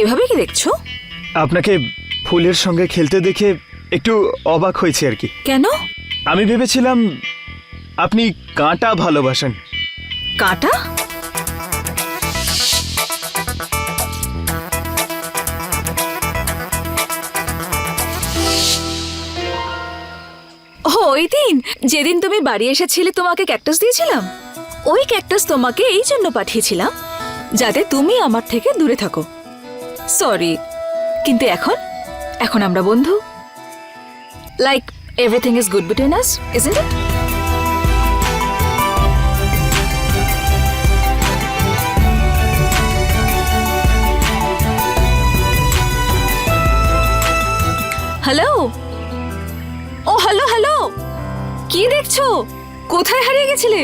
এভাবে কি দেখছো? আপনাকে ফুলের সঙ্গে খেলতে দেখে একটু অবাক হয়েছে আর কি। কেন? আমি ভেবেছিলাম আপনি কাঁটা ভালোবাসেন। কাঁটা? ওই দিন যেদিন তুমি বাড়ি এসেছিলে তোমাকে ক্যাকটাস দিয়েছিলাম, ওই ক্যাকটাস তোমাকে এই জন্য পাঠিয়েছিলাম যাতে তুমি আমার থেকে দূরে থাকো। সরি, কিন্তু এখন এখন আমরা বন্ধু। Like everything is good between us, isn't it? Hello, ও হ্যালো হ্যালো, কি দেখছো? কোথায় হারিয়ে গেছিলে?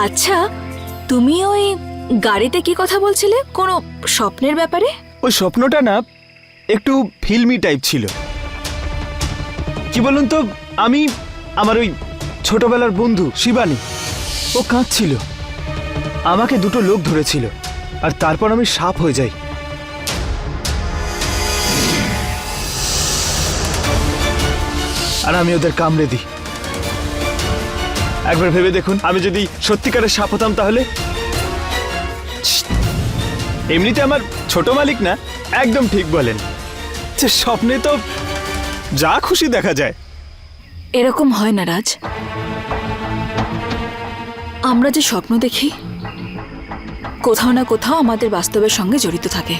আচ্ছা, তুমি ওই গাড়িতে কি কথা বলছিলে? কোনো স্বপ্নের ব্যাপারে? ওই স্বপ্নটা না একটু ফিল্মি টাইপ ছিল। কি বলুন তো, আমি আমার ওই ছোটবেলার বন্ধু শিবানী, ও কাঁদছিল, আমাকে দুটো লোক ধরেছিল, আর তারপর আমি সাপ হয়ে যাই। আর আমি ওদের কামড়ে দিই। একবার ভেবে দেখুন, আমি যদি সত্যিকারের সাপ হতাম তাহলে। এমনিতে আমার ছোট মালিক না, একদম ঠিক বলেন যে স্বপ্নে তো যা খুশি দেখা যায়। এরকম হয় না রাজ, আমরা যে স্বপ্ন দেখি কোথাও না কোথাও আমাদের বাস্তবের সঙ্গে জড়িত থাকে।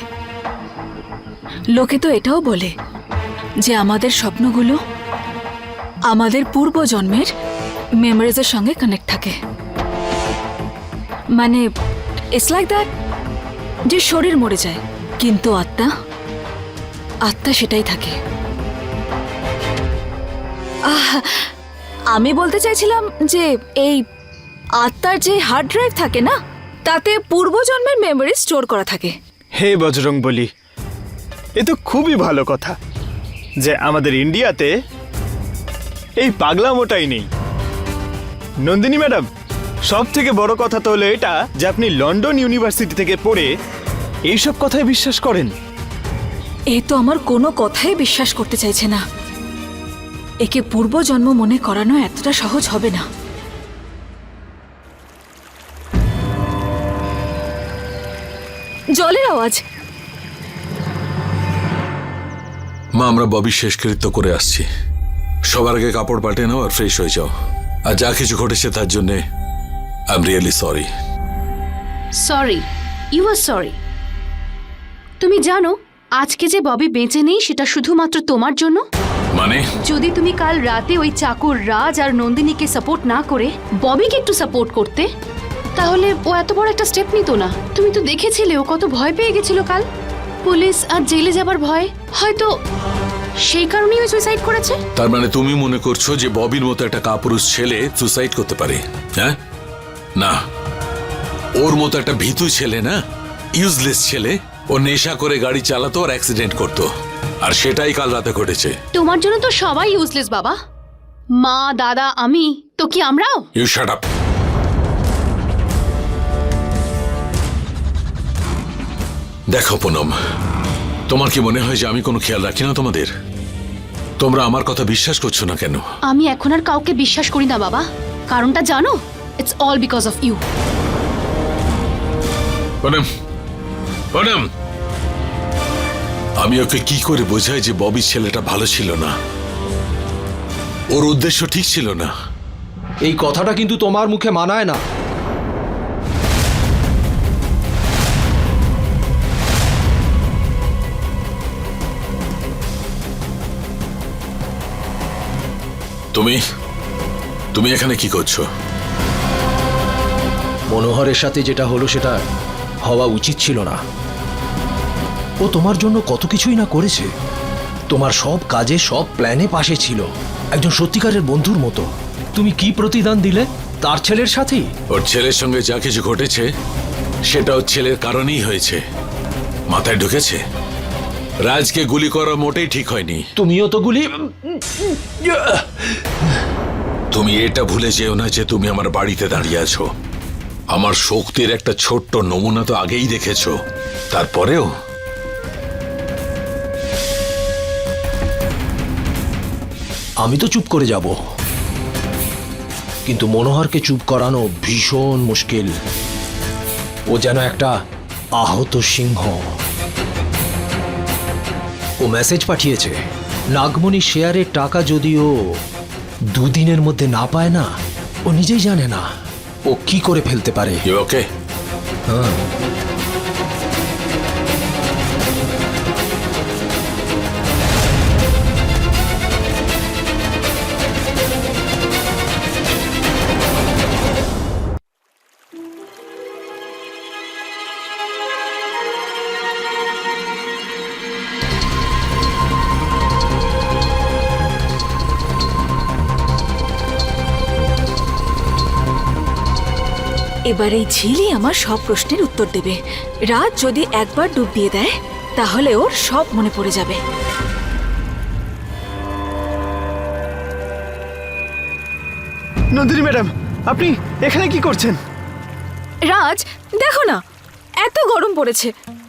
লোকে তো এটাও বলে যে আমাদের স্বপ্নগুলো আমাদের পূর্বজন্মের মেমোরিজের সঙ্গে কানেক্ট থাকে। মানে ইটস লাইক দ্যাট, যে শরীর মরে যায় কিন্তু আত্মা সেটাই থাকে। আমি বলতে চাইছিলাম যে এই আত্মার যে হার্ড ড্রাইভ থাকে না, তাতে পূর্বজন্মের মেমোরি স্টোর করা থাকে। হে বজরং বলি, এ তো খুবই ভালো কথা যে আমাদের ইন্ডিয়াতে এই পাগলামোটাই নেই। নন্দিনী ম্যাডাম, সব থেকে বড় কথা তো হলো এটা যে আপনি লন্ডন ইউনিভার্সিটি থেকে পড়ে এইসব কথায় বিশ্বাস করেন। এ তো আমার কোনো কথাই বিশ্বাস করতে চাইছে না। একে পূর্বজন্ম মনে করানো এতটা সহজ হবে না। জলের আওয়াজ। মা, আমরা ববি শেষকৃত্য করে আসছি। সবার আগে কাপড় পাল্টে নাও আর ফ্রেশ হয়ে যাও। আর যা কিছু ঘটেছে তার জন্য I am really sorry. Sorry, you are sorry. তুমি জানো আজকে যে ববি বেঁচে নেই সেটা শুধুমাত্র তোমার জন্য। মানে? যদি তুমি কাল রাতে ওই চাকর রাজ আর নন্দিনীকে সাপোর্ট না করে ববিকে একটু সাপোর্ট করতে, তাহলে ও এত বড় একটা স্টেপ নিত না। তুমি তো দেখেছিলে ও কত ভয় পেয়ে গেছিল কাল। পুলিশ আর জেলে যাবার ভয়, হয়তো সেই কারণেই ওই সুইসাইড করেছে। তার মানে তুমি মনে করছো যে ববির মতো একটা কাপুরুষ ছেলে সুসাইড করতে পারে? হ্যাঁ, না, ওর মতো একটা ভীতু ছেলে না, ইউজলেস ছেলে, ও নেশা করে গাড়ি চালাতো আর অ্যাক্সিডেন্ট করতো, আর সেটাই কাল রাতে ঘটেছে। তোমার জন্য তো সবাই ইউজলেস বাবা, মা, দাদা, আমি, তো কি আমরাও? You shut up. দেখো পুনম, তোমার কি মনে হয় যে আমি কোনো খেয়াল রাখি না তোমাদের? তোমরা আমার কথা বিশ্বাস করছো না কেন? আমি এখন আর কাউকে বিশ্বাস করি না বাবা। কারণটা জানো? It's all because of you. Poonam, Poonam, আমি ওকে কি করে বোঝাই যে ববি ছেলেটা ভালো ছিল না, ওর উদ্দেশ্য ঠিক ছিল না। এই কথাটা কিন্তু তোমার মুখে মানায় না। তুমি এখানে কি করছো? মনোহরের সাথে যেটা হলো সেটা হওয়া উচিত ছিল না। ও তোমার জন্য কত কিছুই না করেছে, তোমার সব কাজে সব প্ল্যানে পাশে ছিল, একজন সত্যিকারের বন্ধুর মতো। তুমি কি প্রতিদান দিলে তার ছেলের সাথেই? ওর ছেলের সঙ্গে যা কিছু ঘটেছে সেটা ওর ছেলের কারণেই হয়েছে। মাথায় ঢুকেছে? রাজকে গুলি করা মোটেই ঠিক হয়নি। তুমিও তো গুলি। তুমি এটা ভুলে যেও না যে তুমি আমার বাড়িতে দাঁড়িয়ে আছো। আমার শক্তির একটা ছোট্ট নমুনা তো আগেই দেখেছো, তারপরেও আমি তো চুপ করে যাব, কিন্তু মনোহরকে চুপ করানো ভীষণ মুশকিল। ও যেন একটা আহত সিংহ। ও মেসেজ পাঠিয়েছে, নাগমণি শেয়ারের টাকা যদিও 2 দিনের মধ্যে না পায় না, ও নিজেই জানে না ও কি করে ফেলতে পারে। ওকে হ্যাঁ, এবার এই ঝিলই আমার সব প্রশ্নের উত্তর দেবে। রাত যদি একবার ডুব দিয়ে দেয় তাহলে ওর সব মনে পড়ে যাবে। নন্দিনী ম্যাডাম, আপনি এখানে কি করছেন? রাজ দেখো না, এত গরম পড়েছে,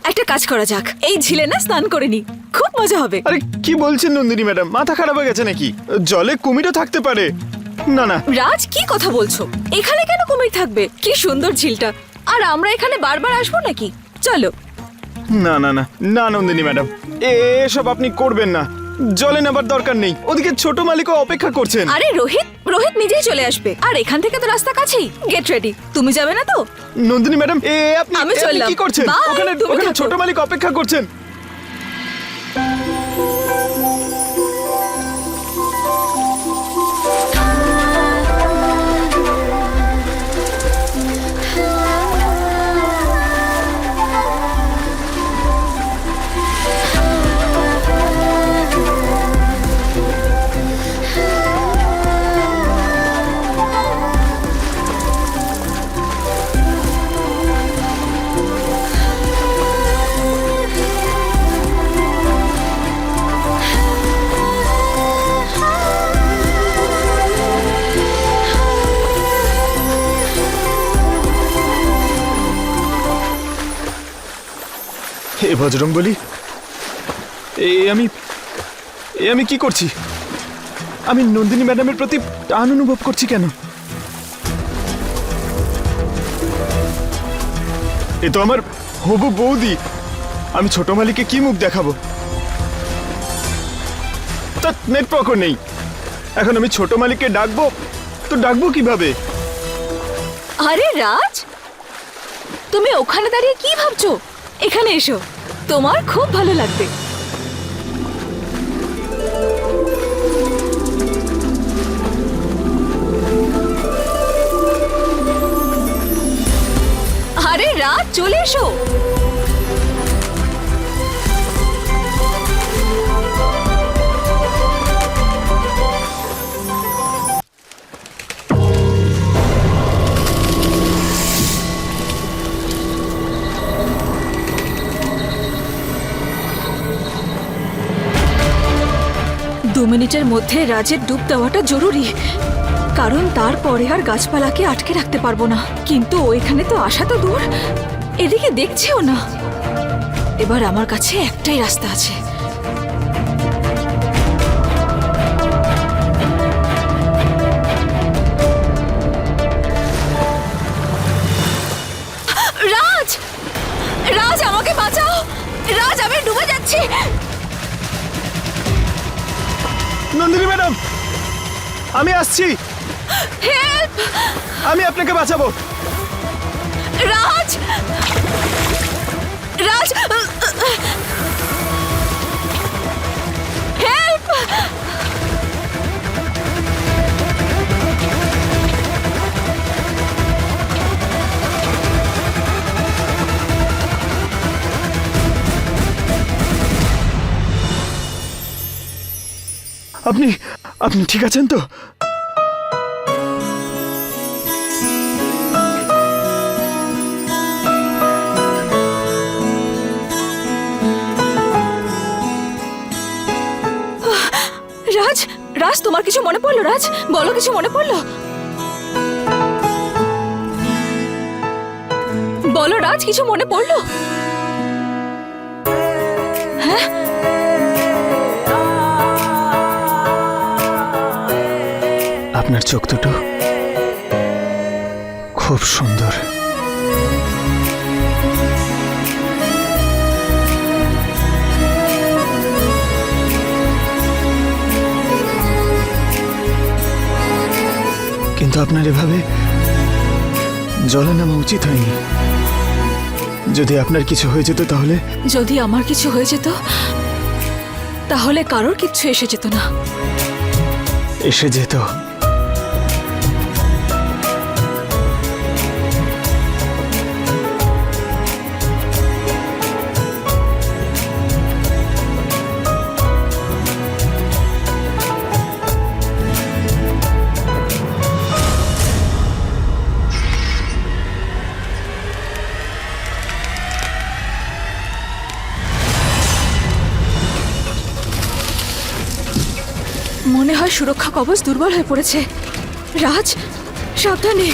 একটা কাজ করা যাক, এই ঝিলে না স্নান করে নি, খুব মজা হবে। আরে কি বলছেন নন্দিনী ম্যাডাম, মাথা খারাপ হয়ে গেছে নাকি? জলে কুমিরও থাকতে পারে। না না, রাজ কি কথা বলছো? এখানে কেন কুমির থাকবে? কি সুন্দর ঝিলটা, আর আমরা এখানে বারবার আসবো নাকি? চলো। না না না না নন্দিনী ম্যাডাম, এসব আপনি করবেন না। জলে নেবার দরকার নেই, ওদিকে ছোট মালিকও অপেক্ষা করছেন। আরে রোহিত, রোহিত নিজেই চলে আসবে, আর এখান থেকে তো রাস্তা কাছেই। গেট রেডি, তুমি যাবে না তো? নন্দিনী ম্যাডাম, আপনি আমি আপনি চললাম। কি করছেন? Bye, ওখানে তুমি ওখানে থাকো। ছোট মালিক অপেক্ষা করছেন। হে বজরং বলি, আমি কি করছি? আমি নন্দিনী ম্যাডামের প্রতি টান অনুভব করছি কেন? এ তো আমার হবু বৌদি, আমি ছোট মালিককে কি মুখ দেখাবো? তার নেটওয়ার্কও নেই। এখন আমি ছোট মালিককে ডাকবো তো ডাকবো কিভাবে? আরে রাজ, তুমি ওখানে দাঁড়িয়ে কি ভাবছো? এখানে এসো, তোমার খুব ভালো লাগবে। আরে রাজ, চলে এসো। দু মিনিটের মধ্যে রাজের ডুব দেওয়াটা জরুরি, কারণ তারপরে আর গাছপালাকে আটকে রাখতে পারবো না। কিন্তু ও এখানে তো আসা তো দূর, এদিকে দেখছেও না। এবার আমার কাছে একটাই রাস্তা আছে। রাজ, রাজ আমাকে বাঁচাও, রাজ আমি ডুবে যাচ্ছি। নন্দিনী ম্যাডাম, আমি আসছি, হেল্প! আমি আপনাকে বাঁচাবো। রাজ, রাজ, হেল্প! আপনি আপনি ঠিক আছেন তো? রাজ, রাজ তোমার কিছু মনে পড়লো? রাজ বলো, কিছু মনে পড়লো? বলো রাজ, কিছু মনে পড়লো? হ্যাঁ, আপনার চোখ দুটো খুব সুন্দর। কিন্তু আপনার এভাবে জলে নামা উচিত হয়নি। যদি আপনার কিছু হয়ে যেত তাহলে যদি আমার কিছু হয়ে যেত তাহলে কারোর কিচ্ছু এসে যেত না। এসে যেত। মনে হয় সুরক্ষা কবচ দুর্বল হয়ে পড়েছে। রাজ, সাবধানে।